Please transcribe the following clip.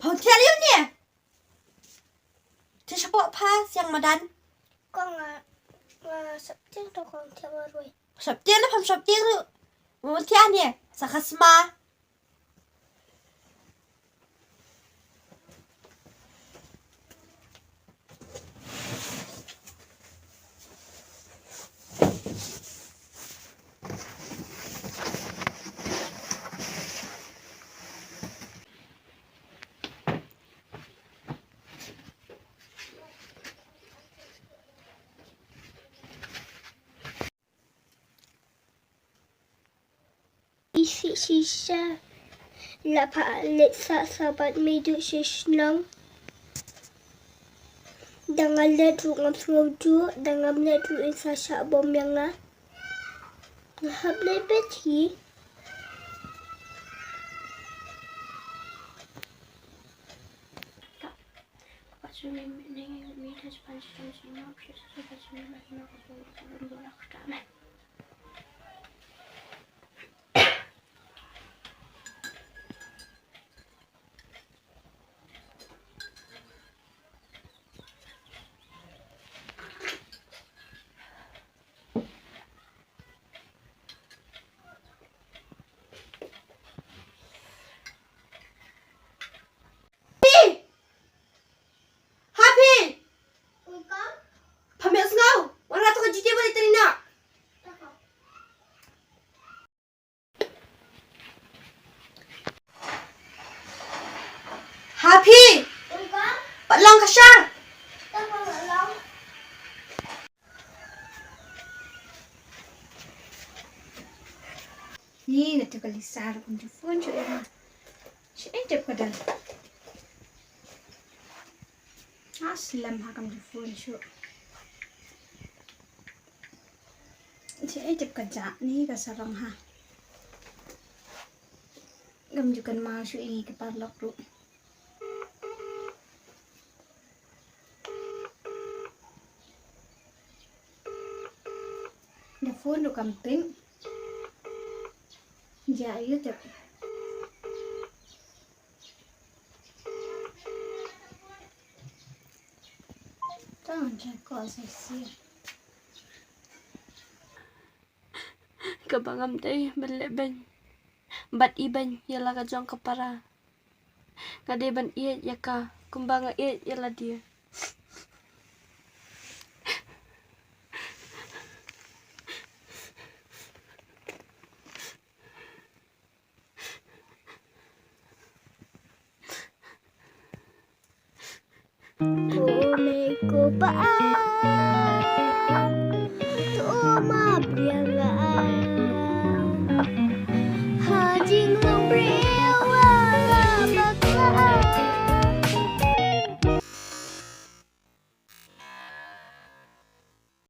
Phòng theo liêu nè. Thế sao bộ pha siang mà đắn? Con sắp tiếng đâu con theo rồi. Sắp tiếng nó phòng sắp tiếng rồi. Muốn theo nè. Sakasma. Isi sisa lapa letsa sabat medu sisnang. Dengan ledru ngam sengoju dengan ledru insa syabom yang ngahab lebeti. Happy! Bạn Long cả sang! Ni nak cakap lisar pun telefon cuy Emma. Cuy jap kadang. Aslam hakam telefon cuy. Cuy jap kerja ni kasarang ha. Gam juga masuk ini ke parlok tu. Telefon tu kamping. Jaya jap. Jangan cakap sesi. Kabangam tay balaban. Bat iban yala ka jong kapara. Kadeban iet yaka kumbanga iet yala dia. Omeko ba? Toma brianga.